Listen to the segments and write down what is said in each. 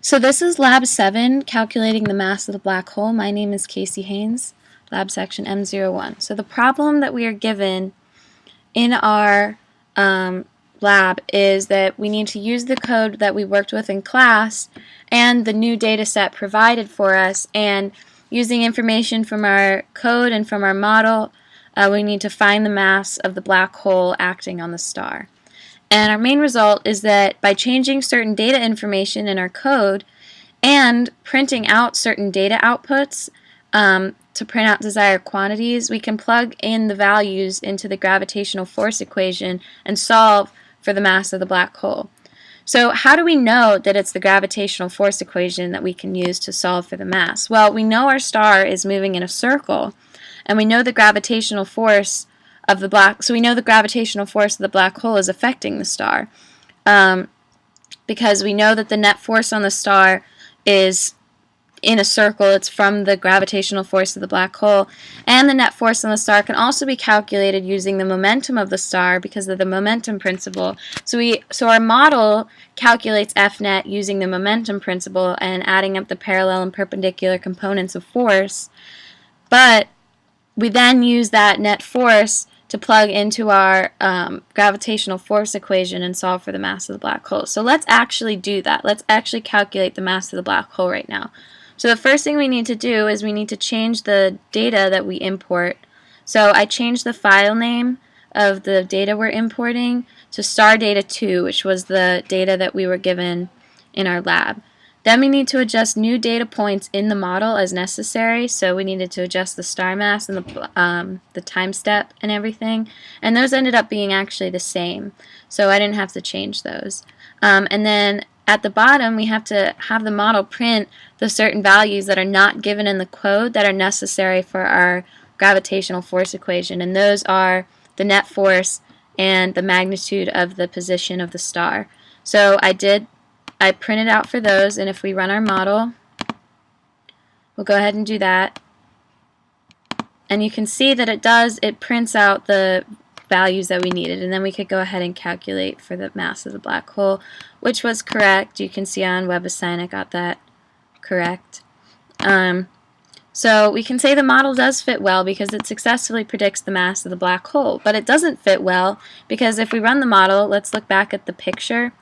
So this is Lab 7, calculating the mass of the black hole. My name is Casey Haynes, Lab Section M01. So the problem that we are given in our lab is that we need to use the code that we worked with in class and the new data set provided for us, and using information from our code and from our model, we need to find the mass of the black hole acting on the star. And our main result is that by changing certain data information in our code and printing out certain data outputs to print out desired quantities, we can plug in the values into the gravitational force equation and solve for the mass of the black hole. So how do we know that it's the gravitational force equation that we can use to solve for the mass? Well, we know our star is moving in a circle, and we know the gravitational force of the gravitational force of the black hole is affecting the star, because we know that the net force on the star is in a circle. It's from the gravitational force of the black hole, and the net force on the star can also be calculated using the momentum of the star because of the momentum principle. So our model calculates F net using the momentum principle and adding up the parallel and perpendicular components of force, but we then use that net force to plug into our gravitational force equation and solve for the mass of the black hole. So let's actually do that. Let's actually calculate the mass of the black hole right now. So the first thing we need to do is we need to change the data that we import. So I changed the file name of the data we're importing to star data 2, which was the data that we were given in our lab. Then we need to adjust new data points in the model as necessary. So we needed to adjust the star mass and the time step and everything. And those ended up being actually the same. So I didn't have to change those. And then at the bottom, we have to have the model print the certain values that are not given in the code that are necessary for our gravitational force equation. And those are the net force and the magnitude of the position of the star. So I printed out for those, and if we run our model, we'll go ahead and do that. And you can see that it prints out the values that we needed, and then we could go ahead and calculate for the mass of the black hole, which was correct. You can see on WebAssign I got that correct. So we can say the model does fit well because it successfully predicts the mass of the black hole, but it doesn't fit well because if we run the model, let's look back at the picture.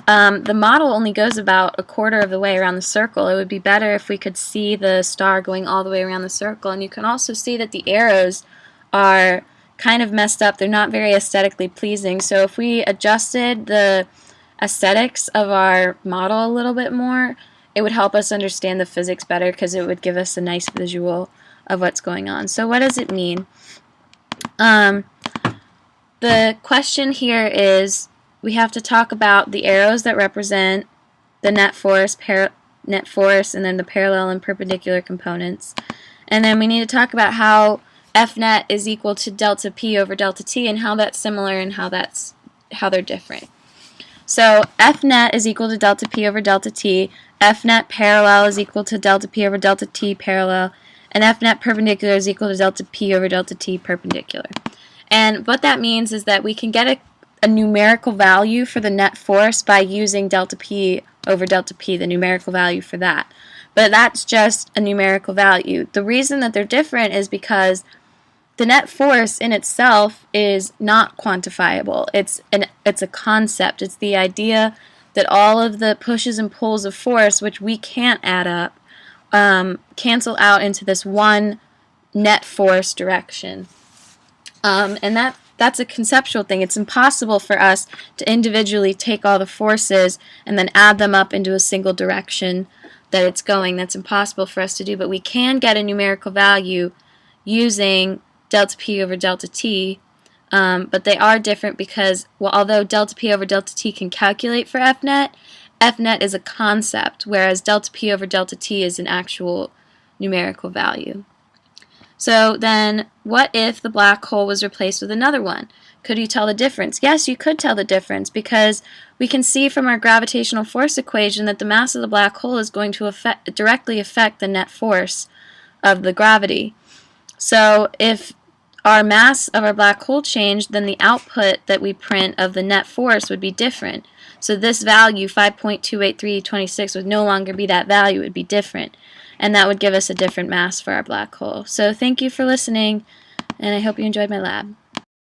The model only goes about a quarter of the way around the circle. It would be better if we could see the star going all the way around the circle. And you can also see that the arrows are kind of messed up. They're not very aesthetically pleasing. So if we adjusted the aesthetics of our model a little bit more, it would help us understand the physics better because it would give us a nice visual of what's going on. So what does it mean? The question here is, we have to talk about the arrows that represent the net force, and then the parallel and perpendicular components. And then we need to talk about how F net is equal to delta P over delta T and how that's similar and how they're different. So F net is equal to delta P over delta T, F net parallel is equal to delta P over delta T parallel, and F net perpendicular is equal to delta P over delta T perpendicular. And what that means is that we can get a numerical value for the net force by using delta P over delta P, the numerical value for that. But that's just a numerical value. The reason that they're different is because the net force in itself is not quantifiable. It's a concept. It's the idea that all of the pushes and pulls of force, which we can't add up, cancel out into this one net force direction. And that's a conceptual thing. It's impossible for us to individually take all the forces and then add them up into a single direction that it's going. That's impossible for us to do, but we can get a numerical value using delta P over delta T, but they are different because, well, although delta P over delta T can calculate for F net is a concept, whereas delta P over delta T is an actual numerical value. So then, what if the black hole was replaced with another one? Could you tell the difference? Yes, you could tell the difference because we can see from our gravitational force equation that the mass of the black hole is going to directly affect the net force of the gravity. So if our mass of our black hole changed, then the output that we print of the net force would be different. So this value, 5.28326, would no longer be that value, it would be different. And that would give us a different mass for our black hole. So thank you for listening, and I hope you enjoyed my lab.